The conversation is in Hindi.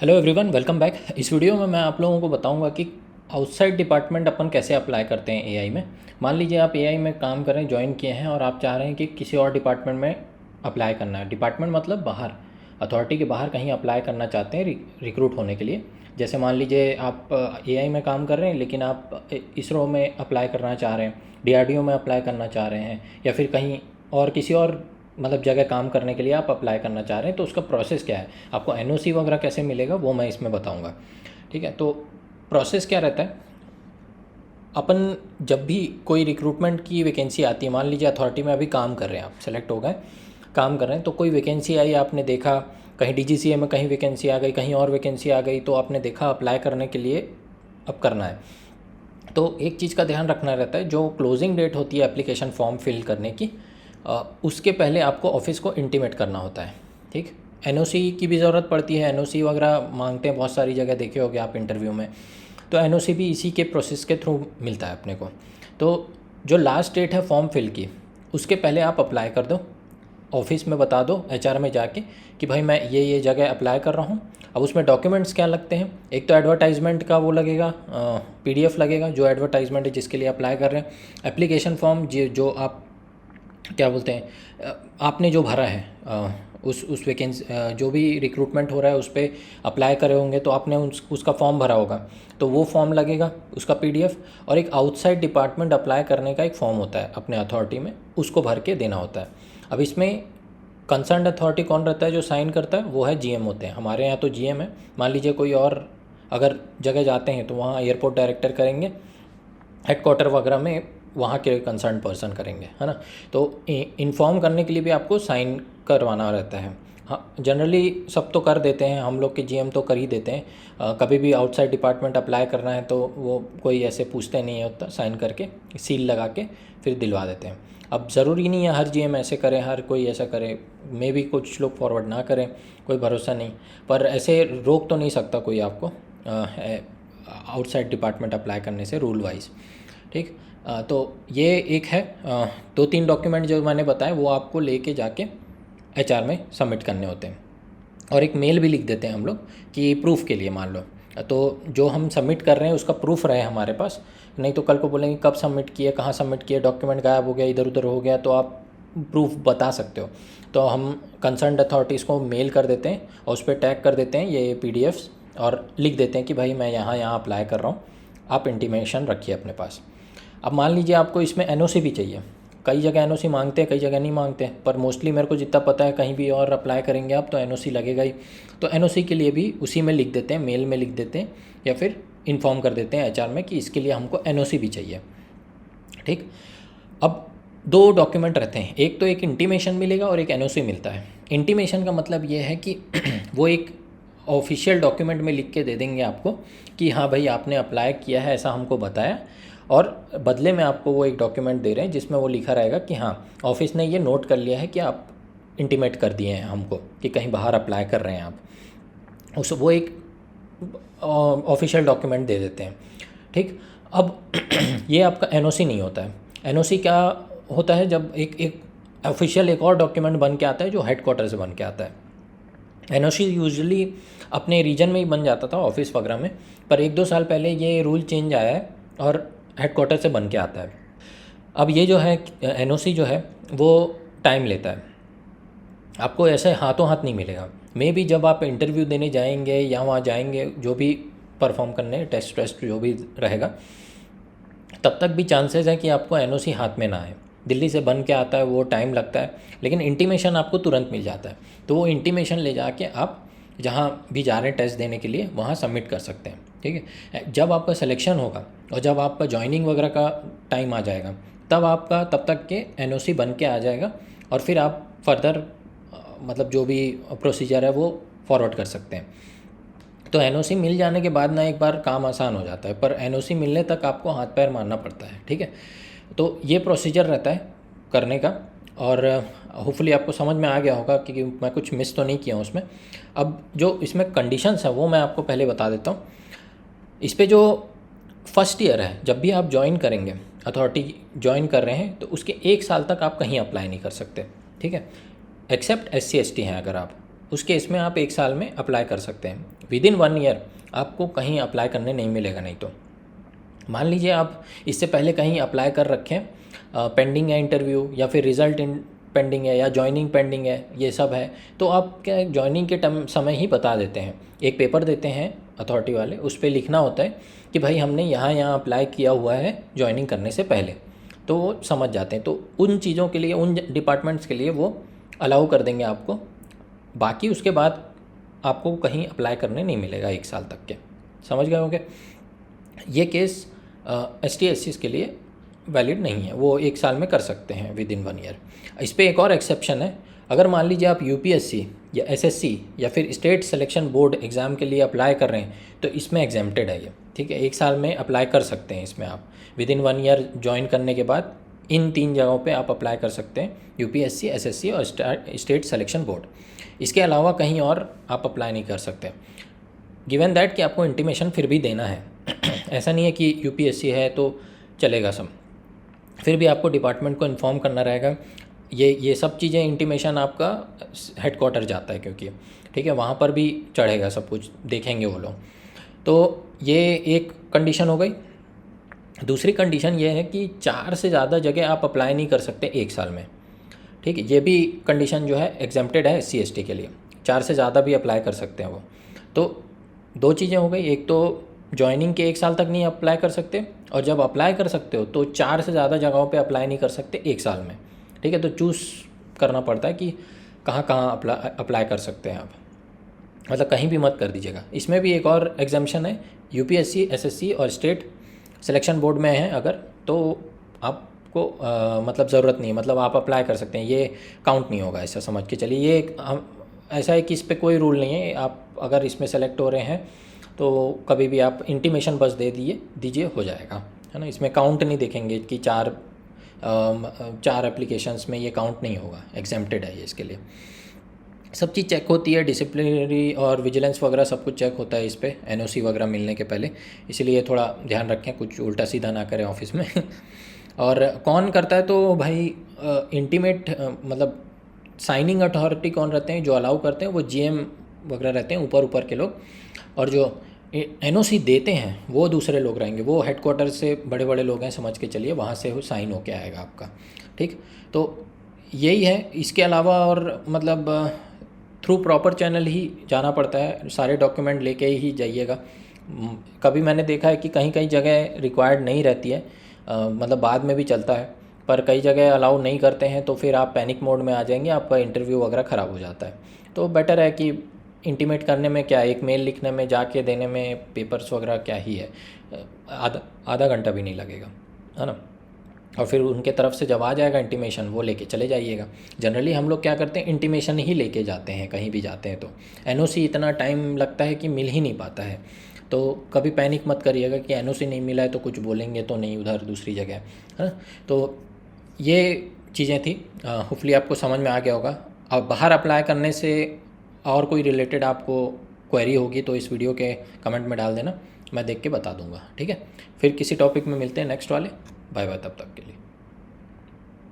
Hello everyone, welcome back. इस वीडियो में मैं आप लोगों को बताऊंगा कि आउटसाइड डिपार्टमेंट अपन कैसे अप्लाई करते हैं एआई में। मान लीजिए आप एआई में काम करें, ज्वाइन किए हैं और आप चाह रहे हैं कि किसी और डिपार्टमेंट में अप्लाई करना है। डिपार्टमेंट मतलब बाहर, अथॉरिटी के बाहर कहीं अप्लाई करना चाहते हैं रिक्रूट होने के लिए। जैसे मान लीजिए आप एआई में काम कर रहे हैं लेकिन आप इसरो में अप्लाई करना चाह रहे हैं, डीआरडीओ में अप्लाई करना चाह रहे हैं, या फिर कहीं और किसी और मतलब जगह काम करने के लिए आप अप्लाई करना चाह रहे हैं। तो उसका प्रोसेस क्या है, आपको एनओसी वगैरह कैसे मिलेगा, वो मैं इसमें बताऊंगा। ठीक है, तो प्रोसेस क्या रहता है। अपन जब भी कोई रिक्रूटमेंट की वैकेंसी आती है, मान लीजिए अथॉरिटी में अभी काम कर रहे हैं, आप सेलेक्ट हो गए, काम कर रहे हैं, तो कोई वैकेंसी आई, आपने देखा कहीं डीजीसीए में कहीं वैकेंसी आ गई, कहीं और वैकेंसी आ गई, तो आपने देखा अप्लाई करने के लिए अब करना है। तो एक चीज़ का ध्यान रखना रहता है, जो क्लोजिंग डेट होती है एप्लीकेशन फॉर्म फिल करने की, उसके पहले आपको ऑफिस को इंटीमेट करना होता है। ठीक, एनओसी की भी ज़रूरत पड़ती है, एनओसी वगैरह मांगते हैं बहुत सारी जगह, देखे होगे आप इंटरव्यू में। तो एनओसी भी इसी के प्रोसेस के थ्रू मिलता है अपने को। तो जो लास्ट डेट है फॉर्म फिल की, उसके पहले आप अप्लाई कर दो, ऑफिस में बता दो एचआर में जाके कि भाई मैं ये जगह अप्लाई कर रहा हूँ। अब उसमें डॉक्यूमेंट्स क्या लगते हैं, एक तो एडवर्टाइजमेंट का वो लगेगा, पीडीएफ लगेगा जो एडवर्टाइजमेंट है जिसके लिए अप्लाई कर रहे हैं, एप्लीकेशन फॉर्म जो आप क्या बोलते हैं, आपने जो भरा है, उस वैकेंसी जो भी रिक्रूटमेंट हो रहा है उस पर अप्लाई करे होंगे, तो आपने उसका फॉर्म भरा होगा, तो वो फॉर्म लगेगा, उसका पीडीएफ। और एक आउटसाइड डिपार्टमेंट अप्लाई करने का एक फॉर्म होता है अपने अथॉरिटी में, उसको भर के देना होता है। अब इसमें कंसर्न अथॉरिटी कौन रहता है, जो साइन करता है वो है जीएम होते हैं। हमारे यहाँ तो जीएम है। मान लीजिए कोई और अगर जगह जाते हैं तो वहाँ एयरपोर्ट डायरेक्टर करेंगे, हेडक्वार्टर वगैरह में वहाँ के कंसर्न पर्सन करेंगे, है ना। तो इन्फॉर्म करने के लिए भी आपको साइन करवाना रहता है। हाँ, जनरली सब तो कर देते हैं, हम लोग के जीएम तो कर ही देते हैं। कभी भी आउटसाइड डिपार्टमेंट अप्लाई करना है तो वो कोई ऐसे पूछते नहीं है, उतना साइन करके सील लगा के फिर दिलवा देते हैं। अब ज़रूरी नहीं है हर जीएम ऐसे करे, हर कोई ऐसा करे, मे भी कुछ लोग फॉरवर्ड ना करें, कोई भरोसा नहीं। पर ऐसे रोक तो नहीं सकता कोई आपको आउटसाइड डिपार्टमेंट अप्लाई करने से रूल वाइज। ठीक, तो ये एक है, 2-3 डॉक्यूमेंट जो मैंने बताए वो आपको लेके जाके एचआर में सबमिट करने होते हैं। और एक मेल भी लिख देते हैं हम लोग कि प्रूफ के लिए, मान लो तो जो हम सबमिट कर रहे हैं उसका प्रूफ रहे हमारे पास। नहीं तो कल को बोलेंगे कब सबमिट किए, कहाँ सबमिट किए, डॉक्यूमेंट गायब हो गया, इधर उधर हो गया, तो आप प्रूफ बता सकते हो। तो हम कंसर्न्ड अथॉरिटीज़ को मेल कर देते हैं और उस पर टैग कर देते हैं ये पीडीएफ्स, और लिख देते हैं कि भाई मैं यहाँ अप्लाई कर रहा हूँ, आप इंटीमेशन रखिए अपने पास। अब मान लीजिए आपको इसमें एनओसी भी चाहिए, कई जगह एनओसी मांगते हैं, कई जगह नहीं मांगते हैं, पर मोस्टली मेरे को जितना पता है कहीं भी और अप्लाई करेंगे आप तो एनओसी लगेगा ही। तो एनओसी के लिए भी उसी में लिख देते हैं, मेल में लिख देते हैं, या फिर इन्फॉर्म कर देते हैं एचआर में कि इसके लिए हमको एनओसी भी चाहिए। ठीक, अब 2 डॉक्यूमेंट रहते हैं, एक तो एक इंटीमेशन मिलेगा और एक एनओसी मिलता है। इंटीमेशन का मतलब ये है कि वो एक ऑफिशियल डॉक्यूमेंट में लिख के दे देंगे आपको कि हाँ भाई आपने अप्लाई किया है, ऐसा हमको बताया, और बदले में आपको वो एक डॉक्यूमेंट दे रहे हैं जिसमें वो लिखा रहेगा कि हाँ ऑफिस ने ये नोट कर लिया है कि आप इंटीमेट कर दिए हैं हमको कि कहीं बाहर अप्लाई कर रहे हैं आप। वो एक ऑफिशियल डॉक्यूमेंट दे देते हैं। ठीक, अब ये आपका एनओसी नहीं होता है। एनओसी क्या होता है, जब एक ऑफिशियल एक और डॉक्यूमेंट बन के आता है जो हेडक्वार्टर से बन के आता है। एनओसी यूजुअली अपने रीजन में ही बन जाता था ऑफिस वगैरह में, पर 1-2 साल पहले ये रूल चेंज आया है और हेडक्वार्टर से बन के आता है। अब ये जो है एनओसी जो है वो टाइम लेता है, आपको ऐसे हाथों हाथ नहीं मिलेगा। मे भी जब आप इंटरव्यू देने जाएंगे या वहाँ जाएंगे जो भी परफॉर्म करने, टेस्ट जो भी रहेगा, तब तक भी चांसेस है कि आपको एनओसी हाथ में ना आए। दिल्ली से बन के आता है, वो टाइम लगता है, लेकिन इंटीमेशन आपको तुरंत मिल जाता है। तो वो इंटीमेशन ले जाके आप जहाँ भी जा रहे हैं टेस्ट देने के लिए वहाँ सबमिट कर सकते हैं। ठीक है, जब आपका सिलेक्शन होगा और जब आपका जॉइनिंग वगैरह का टाइम आ जाएगा, तब तक के एनओसी बन के आ जाएगा, और फिर आप फर्दर मतलब जो भी प्रोसीजर है वो फॉरवर्ड कर सकते हैं। तो एनओसी मिल जाने के बाद ना एक बार काम आसान हो जाता है, पर एनओसी मिलने तक आपको हाथ पैर मारना पड़ता है। ठीक है, तो ये प्रोसीजर रहता है करने का, और होपफुली आपको समझ में आ गया होगा कि मैं कुछ मिस तो नहीं किया हूँ उसमें। अब जो इसमें कंडीशंस है वो मैं आपको पहले बता देता हूँ। इस पे जो फर्स्ट ईयर है, जब भी आप ज्वाइन करेंगे, अथॉरिटी ज्वाइन कर रहे हैं, तो उसके 1 साल तक आप कहीं अप्लाई नहीं कर सकते। ठीक है, एक्सेप्ट SC ST हैं अगर आप, उस केस में आप 1 साल में अप्लाई कर सकते हैं। विदिन 1 ईयर आपको कहीं अप्लाई करने नहीं मिलेगा। नहीं तो मान लीजिए आप इससे पहले कहीं अप्लाई कर रखें, पेंडिंग है इंटरव्यू या फिर रिज़ल्ट पेंडिंग है या जॉइनिंग पेंडिंग है, ये सब है, तो आप क्या जॉइनिंग के समय ही बता देते हैं। एक पेपर देते हैं अथॉरिटी वाले, उस पर लिखना होता है कि भाई हमने यहाँ अप्लाई किया हुआ है जॉइनिंग करने से पहले, तो वो समझ जाते हैं। तो उन चीज़ों के लिए, उन डिपार्टमेंट्स के लिए वो अलाउ कर देंगे आपको। बाकी उसके बाद आपको कहीं अप्लाई करने नहीं मिलेगा 1 साल तक के। समझ गए होंगे? ये केस ST/SC के लिए वैलिड नहीं है, वो 1 साल में कर सकते हैं विदिन 1 ईयर। इस पर एक और एक्सेप्शन है। अगर मान लीजिए आप UPSC या SSC या फिर स्टेट सिलेक्शन बोर्ड एग्ज़ाम के लिए अप्लाई कर रहे हैं, तो इसमें एग्जेम्प्टेड है ये, ठीक है। 1 साल में अप्लाई कर सकते हैं इसमें आप। विदिन 1 ईयर ज्वाइन करने के बाद इन 3 जगहों पे आप अप्लाई कर सकते हैं, UPSC, SSC और स्टेट सिलेक्शन बोर्ड। इसके अलावा कहीं और आप अप्लाई नहीं कर सकते, गिवन दैट कि आपको इंटीमेशन फिर भी देना है। ऐसा नहीं है कि UPSC है तो चलेगा सब, फिर भी आपको डिपार्टमेंट को इन्फॉर्म करना रहेगा। ये सब चीज़ें इंटीमेशन आपका हेडक्वार्टर जाता है, क्योंकि ठीक है वहाँ पर भी चढ़ेगा, सब कुछ देखेंगे वो लोग। तो ये एक कंडीशन हो गई। दूसरी कंडीशन ये है कि 4 से ज़्यादा जगह आप अप्लाई नहीं कर सकते 1 साल में, ठीक है। ये भी कंडीशन जो है एग्जेम्प्टेड है SC/ST के लिए, 4 से ज़्यादा भी अप्लाई कर सकते हैं वो। तो 2 चीज़ें हो गई, एक तो जॉइनिंग के 1 साल तक नहीं अप्लाई कर सकते, और जब अप्लाई कर सकते हो तो 4 से ज़्यादा जगहों पे अप्लाई नहीं कर सकते 1 साल में, ठीक है। तो चूज़ करना पड़ता है कि कहाँ कहाँ अप्लाई कर सकते हैं आप, मतलब कहीं भी मत कर दीजिएगा। इसमें भी एक और एग्जाम्शन है, UPSC, SSC और स्टेट सिलेक्शन बोर्ड में है अगर, तो आपको मतलब ज़रूरत नहीं है, मतलब आप अप्लाई कर सकते हैं, ये काउंट नहीं होगा, ऐसा समझ के चलिए। ये ऐसा है कि इस पर कोई रूल नहीं है, आप अगर इसमें सेलेक्ट हो रहे हैं तो कभी भी आप इंटीमेशन बस दे दीजिए हो जाएगा, है ना। इसमें काउंट नहीं देखेंगे कि 4 एप्लीकेशंस में ये काउंट नहीं होगा, एग्जेम्प्टेड है ये इसके लिए। सब चीज़ चेक होती है, डिसिप्लिनरी और विजिलेंस वगैरह सब कुछ चेक होता है इस पर, NOC वगैरह मिलने के पहले, इसीलिए थोड़ा ध्यान रखें, कुछ उल्टा सीधा ना करें ऑफिस में। और कौन करता है तो भाई इंटीमेट मतलब साइनिंग अथॉरिटी कौन रहते हैं, जो अलाउ करते हैं वो GM वगैरह रहते हैं, ऊपर के लोग। और जो NOC देते हैं वो दूसरे लोग रहेंगे, वो हेडक्वार्टर से बड़े लोग हैं, समझ के चलिए, वहाँ से वो साइन होके आएगा आपका, ठीक। तो यही है। इसके अलावा और मतलब थ्रू प्रॉपर चैनल ही जाना पड़ता है, सारे डॉक्यूमेंट लेके ही जाइएगा। कभी मैंने देखा है कि कहीं जगह रिक्वायर्ड नहीं रहती है, मतलब बाद में भी चलता है, पर कई जगह अलाउ नहीं करते हैं, तो फिर आप पैनिक मोड में आ जाएंगे, आपका इंटरव्यू वगैरह ख़राब हो जाता है। तो बेटर है कि इंटीमेट करने में क्या, एक मेल लिखने में, जाके देने में, पेपर्स वगैरह क्या ही है, आधा घंटा भी नहीं लगेगा, है ना। और फिर उनके तरफ से जब आ जाएगा इंटीमेशन, वो लेके चले जाइएगा। जनरली हम लोग क्या करते हैं, इंटीमेशन ही लेके जाते हैं कहीं भी जाते हैं, तो NOC इतना टाइम लगता है कि मिल ही नहीं पाता है। तो कभी पैनिक मत करिएगा कि NOC नहीं मिला है तो कुछ बोलेंगे तो नहीं उधर दूसरी जगह, है ना। तो ये चीज़ें थी, होपफुली आपको समझ में आ गया होगा। अब बाहर अप्लाई करने से और कोई रिलेटेड आपको क्वेरी होगी तो इस वीडियो के कमेंट में डाल देना, मैं देख के बता दूंगा, ठीक है। फिर किसी टॉपिक में मिलते हैं नेक्स्ट वाले। बाय बाय तब तक के लिए।